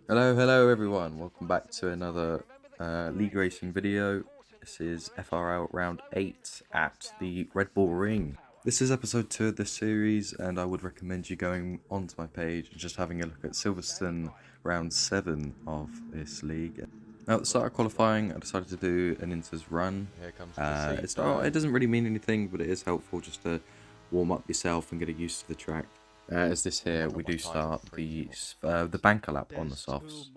Hello everyone, welcome back to another League Racing video. This is FRL round 8 at the Red Bull Ring. This is episode 2 of this series, and I would recommend you going onto my page and just having a look at Silverstone round 7 of this league. Now at the start of qualifying I decided to do an Inters run. It doesn't really mean anything, but it is helpful just to warm up yourself and get used to the track. As this here, we do start the banker lap on the softs.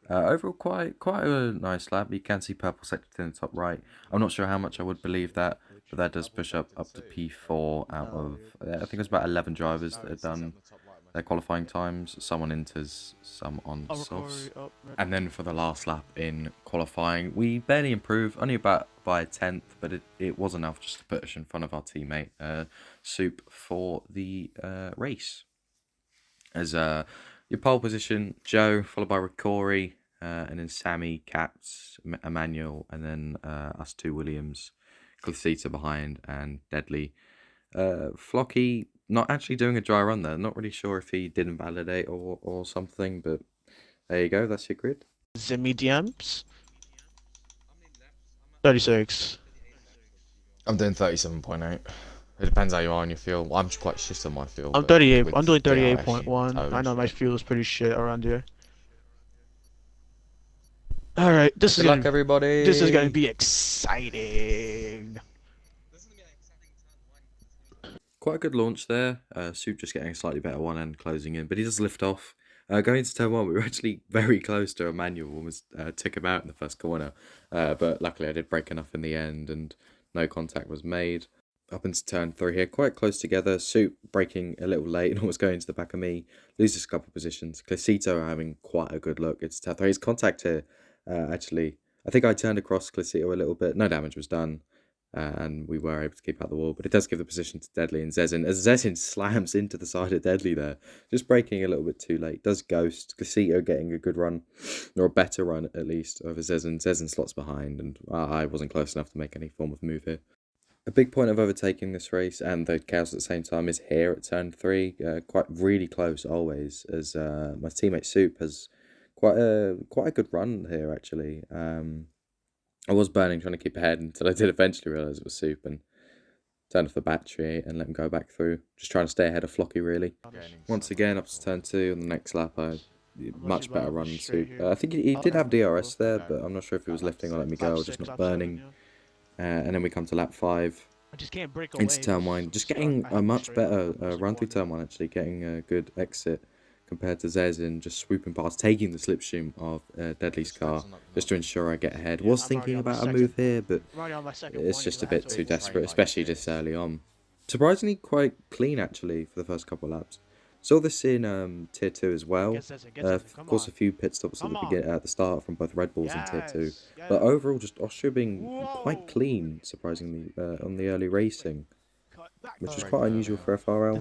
Overall, quite a nice lap. You can see purple sector in the top right. I'm not sure how much I would believe that, but that does push up to P4 out of I think it was about 11 drivers that had done their qualifying times. Some on inters, some on softs. And then for the last lap in qualifying, we barely improved, only about by a tenth, but it was enough just to put us in front of our teammate Soup for the race. As your pole position, Joe, followed by Corey, and then Sammy, Katz, Emmanuel, and then us two Williams, Clasita behind, and Deadly. Flocky not actually doing a dry run there. Not really sure if he did invalidate or something, but there you go. That's your grid. Zimmy DMs? 36. I'm doing 37.8. It depends how you are on your fuel. I'm quite shit on my fuel. I'm 38. I'm doing 38.1. I know my fuel is pretty shit around here. All right, Good luck, everybody. This is gonna be exciting. Quite a good launch there. Soup just getting a slightly better one end closing in, but he does lift off. Going into turn 1, we were actually very close to Emmanuel, almost took him out in the first corner. But luckily I did break enough in the end and no contact was made. Up into turn 3 here, quite close together. Soup breaking a little late and almost going to the back of me. Loses a couple of positions. Clasito having quite a good look. It's tough. His contact here, actually, I think I turned across Clasito a little bit. No damage was done. And we were able to keep out the wall, but it does give the position to Deadly and Zezin, as Zezin slams into the side of Deadly there, just breaking a little bit too late. Does ghost. Casito getting a good run, or a better run at least, over Zezin. Zezin slots behind, and I wasn't close enough to make any form of move here. A big point of overtaking this race and the chaos at the same time is here at turn 3, quite really close always, as my teammate Soup has quite a good run here actually. I was burning trying to keep ahead until I did eventually realise it was Soup and turned off the battery and let him go back through. Just trying to stay ahead of Flocky really. Once again up to turn 2 on the next lap, much better run than Soup. I think he did have DRS there, but I'm not sure if he was lifting or letting me go or just not burning. And then we come to lap 5 into turn 1, just getting a much better run through turn 1 actually, getting a good exit compared to Zezin, just swooping past, taking the slipstream of Deadly's car, just to ensure I get ahead. Was thinking about a move here, but it's just a bit too desperate, especially this early on. Surprisingly quite clean, actually, for the first couple of laps. Saw this in Tier 2 as well. Of course, a few pit stops at the start from both Red Bulls in Tier 2. But overall, just Austria being quite clean, surprisingly, on the early racing, which is quite unusual for FRL,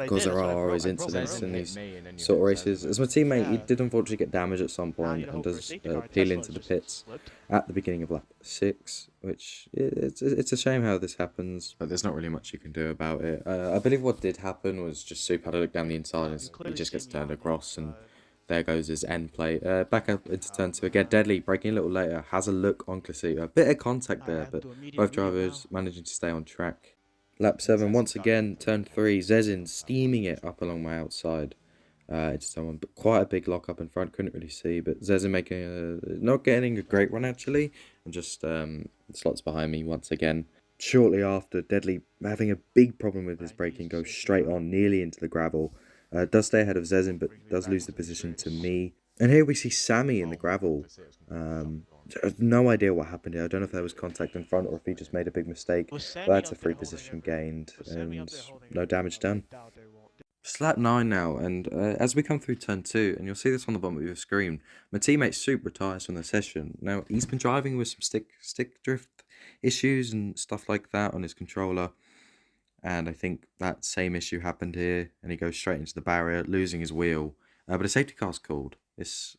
because there are always incidents in these sort of races. As my teammate, he did unfortunately get damaged at some point and does peel into the pits at the beginning of lap 6, which it's a shame how this happens, but there's not really much you can do about it. I believe what did happen was just Soup had a look down the inside and he just gets turned across, and there goes his end plate. Back up into turn 2 again. Deadly breaking a little later, has a look on Clasito. A bit of contact there, but both drivers managing to stay on track. Lap 7, once again, turn 3, Zezin steaming it up along my outside into someone, but quite a big lock up in front, couldn't really see, but Zezin making not getting a great run actually, and just slots behind me once again. Shortly after, Deadly having a big problem with his braking, goes straight on, nearly into the gravel. Does stay ahead of Zezin, but does lose the position to me. And here we see Sammy in the gravel. I have no idea what happened here. I don't know if there was contact in front or if he just made a big mistake. But that's a free position gained and no damage done. It's lap 9 now, and as we come through turn 2, and you'll see this on the bottom of your screen, my teammate Soup retires from the session. Now, he's been driving with some stick drift issues and stuff like that on his controller. And I think that same issue happened here, and he goes straight into the barrier, losing his wheel. But a safety car's called. This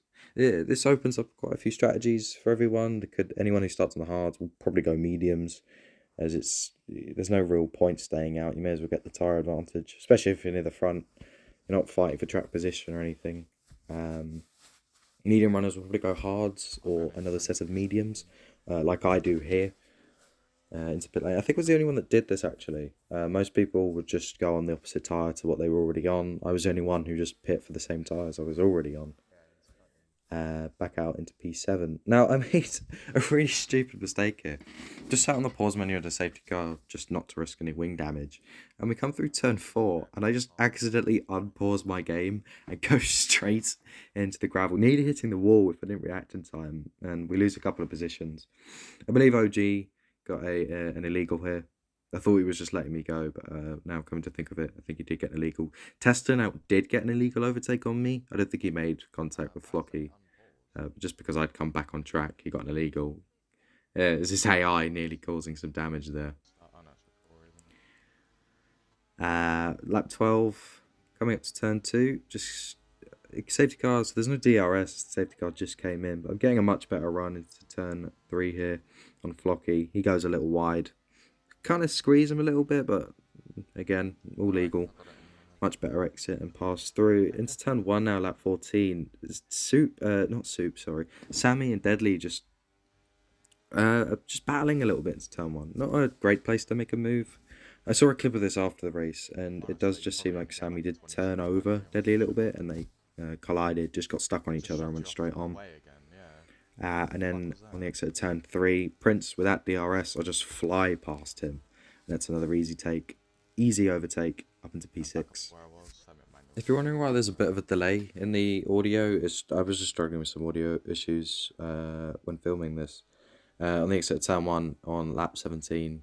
opens up quite a few strategies for everyone. Anyone who starts on the hards will probably go mediums, as there's no real point staying out. You may as well get the tyre advantage, especially if you're near the front. You're not fighting for track position or anything. Medium runners will probably go hards or another set of mediums, like I do here. Into pit lane. I think I was the only one that did this actually. Most people would just go on the opposite tyre to what they were already on. I was the only one who just pit for the same tyres I was already on. Back out into P7. Now, I made a really stupid mistake here. Just sat on the pause menu of the safety car, just not to risk any wing damage. And we come through turn 4, and I just accidentally unpause my game and go straight into the gravel, nearly hitting the wall if I didn't react in time, and we lose a couple of positions. I believe OG got an illegal here. I thought he was just letting me go, but now coming to think of it, I think he did get an illegal. Tester now did get an illegal overtake on me. I don't think he made contact with Flocky. Just because I'd come back on track, he got an illegal. It's this AI nearly causing some damage there. Lap 12, coming up to turn 2. Just safety cars. There's no DRS. The safety car just came in, but I'm getting a much better run into turn 3 here on Flocky. He goes a little wide. Kind of squeeze him a little bit, but again, all legal. Much better exit and pass through. Into turn 1 now, lap 14. Sammy and Deadly just battling a little bit into turn 1. Not a great place to make a move. I saw a clip of this after the race, and it does just seem like Sammy did turn over Deadly a little bit, and they collided, just got stuck on each other and went straight on. And then on the exit of turn 3, Prince, without DRS, I'll just fly past him. And that's another easy overtake up into P6. If you're wondering why there's a bit of a delay in the audio, I was just struggling with some audio issues when filming this. On the exit of turn 1 on lap 17,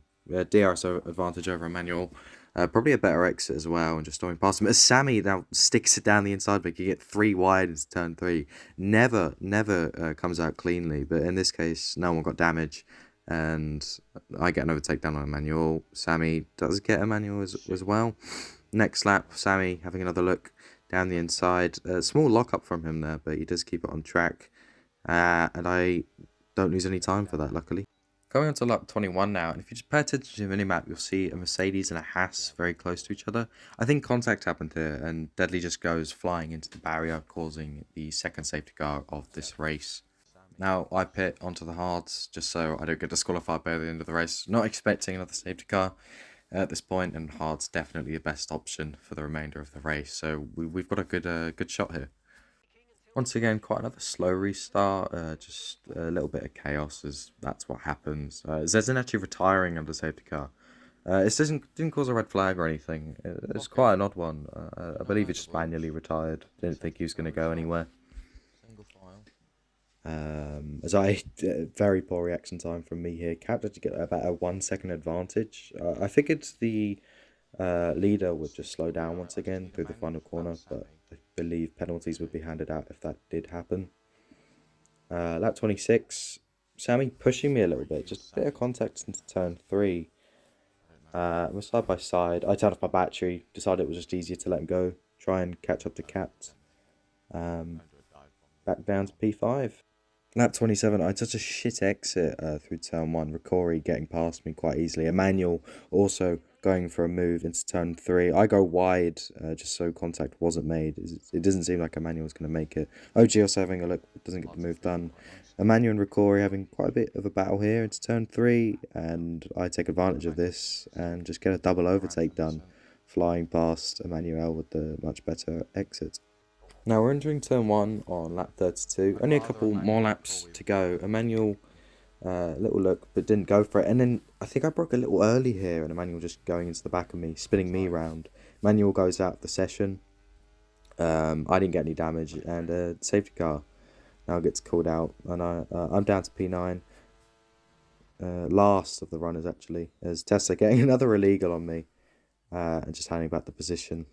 DRS advantage over Emmanuel. Probably a better exit as well, and just going past him. As Sammy now sticks it down the inside, but you get 3 wide into turn 3. Never comes out cleanly, but in this case, no one got damage, and I get an overtake down on Emmanuel. Sammy does get Emmanuel as well. Next lap, Sammy having another look down the inside. Small lock-up from him there, but he does keep it on track, and I don't lose any time for that, luckily. Going on to lap 21 now, and if you just pay attention to the minimap, you'll see a Mercedes and a Haas very close to each other. I think contact happened here, and Deadly just goes flying into the barrier, causing the second safety car of this race. Now, I pit onto the hards, just so I don't get disqualified by the end of the race. Not expecting another safety car at this point, and hards definitely the best option for the remainder of the race, so we've got a good shot here. Once again, quite another slow restart, just a little bit of chaos, as that's what happens. Zezin actually retiring under safety car. This didn't cause a red flag or anything. It's quite an odd one. I believe it just manually retired. Didn't think he was going to go anywhere. Very poor reaction time from me here. Capped had to get about a 1 second advantage. I figured the leader would just slow down once again through the final corner, but I believe penalties would be handed out if that did happen. Lap 26, Sammy pushing me a little bit, just a bit of contact into turn 3. We're side by side. I turned off my battery, decided it was just easier to let him go, try and catch up to Capt. Back down to P5. Lap 27, I had such a shit exit through turn 1. Ricori getting past me quite easily. Emmanuel also going for a move into turn 3. I go wide just so contact wasn't made. It doesn't seem like Emmanuel's going to make it. OG also having a look, doesn't get the move done. Emmanuel and Ricori having quite a bit of a battle here into turn 3, and I take advantage of this and just get a double overtake done, flying past Emmanuel with the much better exit. Now we're entering turn 1 on lap 32. Only a couple more laps to go. Emmanuel, little look, but didn't go for it. And then I think I broke a little early here, and Emmanuel just going into the back of me, spinning me round. Emmanuel goes out of the session. I didn't get any damage, and safety car now gets called out, and I'm down to P9. Last of the runners actually, as Tesla getting another illegal on me. And just handing back the position.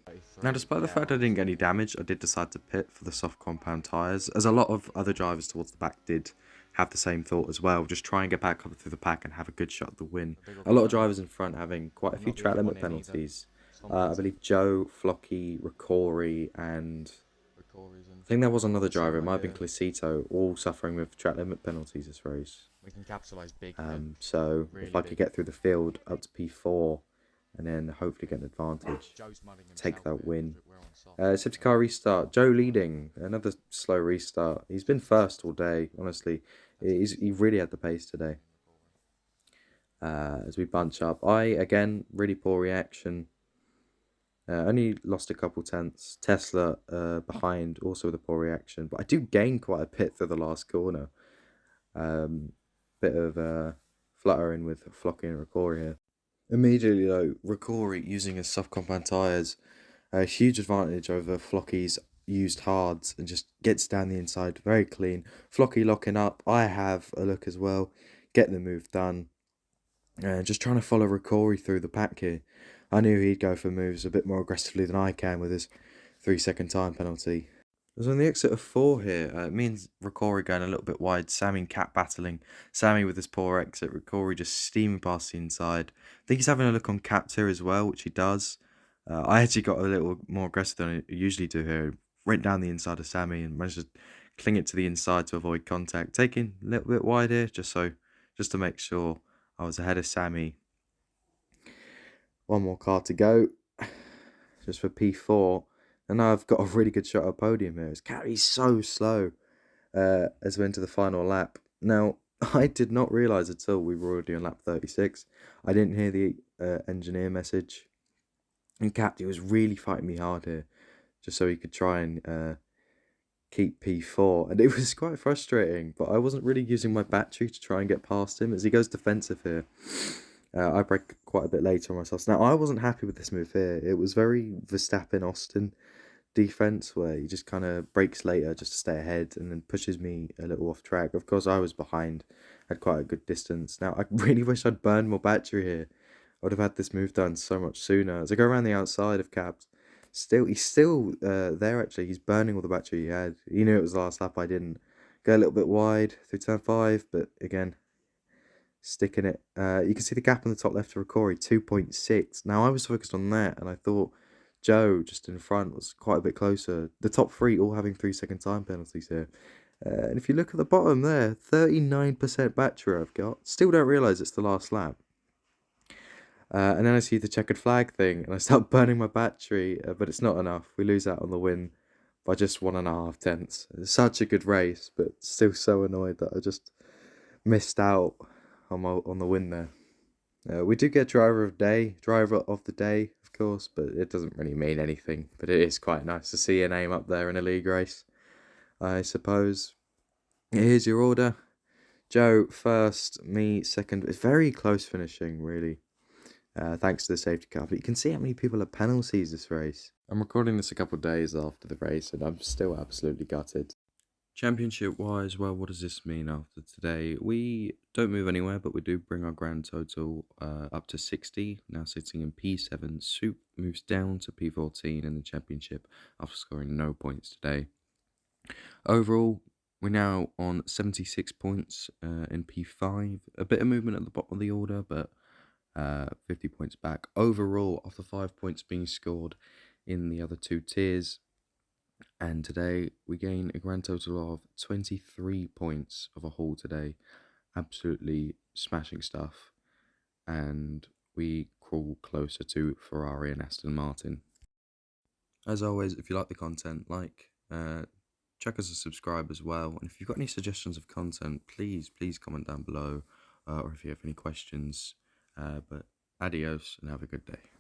Now, despite the fact I didn't get any damage, I did decide to pit for the soft compound tyres, as a lot of other drivers towards the back did have the same thought as well. Just try and get back up through the pack and have a good shot at the win. A lot of drivers in front having quite a few track limit penalties. I believe Joe, Flocky, Ricori, and I think there was another driver, it might have been Clicito, all suffering with track limit penalties this race. So if I could get through the field up to P4, and then hopefully get an advantage, take that win, Safety car restart. Joe leading. Another slow restart. He's been first all day, honestly. He really had the pace today. As we bunch up. Again, really poor reaction. Only lost a couple tenths. Tesla behind, also with a poor reaction. But I do gain quite a bit through the last corner. Bit of fluttering with Flocky and Ricori here. Immediately though, Ricori using his soft compound tyres, a huge advantage over Flocky's used hards, and just gets down the inside very clean. Flocky locking up. I have a look as well, get the move done. Just trying to follow Ricori through the pack here. I knew he'd go for moves a bit more aggressively than I can with his 3-second time penalty. As on the exit of 4 here, it means Ricori going a little bit wide, Sammy and Cat battling. Sammy with his poor exit, Ricori just steaming past the inside. I think he's having a look on Caps here as well, which he does. I actually got a little more aggressive than I usually do here. Went down the inside of Sammy and managed to cling it to the inside to avoid contact. Taking a little bit wide here, just to make sure I was ahead of Sammy. One more car to go, just for P4. And now I've got a really good shot at podium here. He's so slow as we enter the final lap. Now, I did not realise until we were already on lap 36. I didn't hear the engineer message. And Capty was really fighting me hard here, just so he could try and keep P4. And it was quite frustrating, but I wasn't really using my battery to try and get past him as he goes defensive here. I break quite a bit later on myself. Now, I wasn't happy with this move here. It was very Verstappen-Austin defense, where he just kind of breaks later just to stay ahead and then pushes me a little off track. Of course, I was behind, had quite a good distance. Now, I really wish I'd burned more battery here. I would have had this move done so much sooner. As I go around the outside of Caps, he's still there actually. He's burning all the battery he had. He knew it was the last lap. I didn't. Go a little bit wide through turn 5, but again, sticking it. You can see the gap on the top left to Ricori, 2.6. Now, I was focused on that, and I thought Joe, just in front, was quite a bit closer. The top 3 all having 3-second time penalties here. And if you look at the bottom there, 39% battery I've got. Still don't realise it's the last lap. And then I see the checkered flag thing, and I start burning my battery, but it's not enough. We lose out on the win by just 1.5 tenths. It's such a good race, but still so annoyed that I just missed out on the win there. We do get driver of the day, of course, but it doesn't really mean anything. But it is quite nice to see your name up there in a league race, I suppose. Here's your order. Joe first, me second. It's very close finishing, really. Thanks to the safety car. But you can see how many people have penalties this race. I'm recording this a couple of days after the race, and I'm still absolutely gutted. Championship-wise, well, what does this mean after today? We don't move anywhere, but we do bring our grand total up to 60, now sitting in P7. Soup moves down to P14 in the championship after scoring no points today. Overall, we're now on 76 points in P5. A bit of movement at the bottom of the order, but 50 points back. Overall, after 5 points being scored in the other 2 tiers, and today we gain a grand total of 23 points of a haul today. Absolutely smashing stuff. And we crawl closer to Ferrari and Aston Martin. As always, if you like the content, check us a subscribe as well. And if you've got any suggestions of content, please comment down below. Or if you have any questions. But adios and have a good day.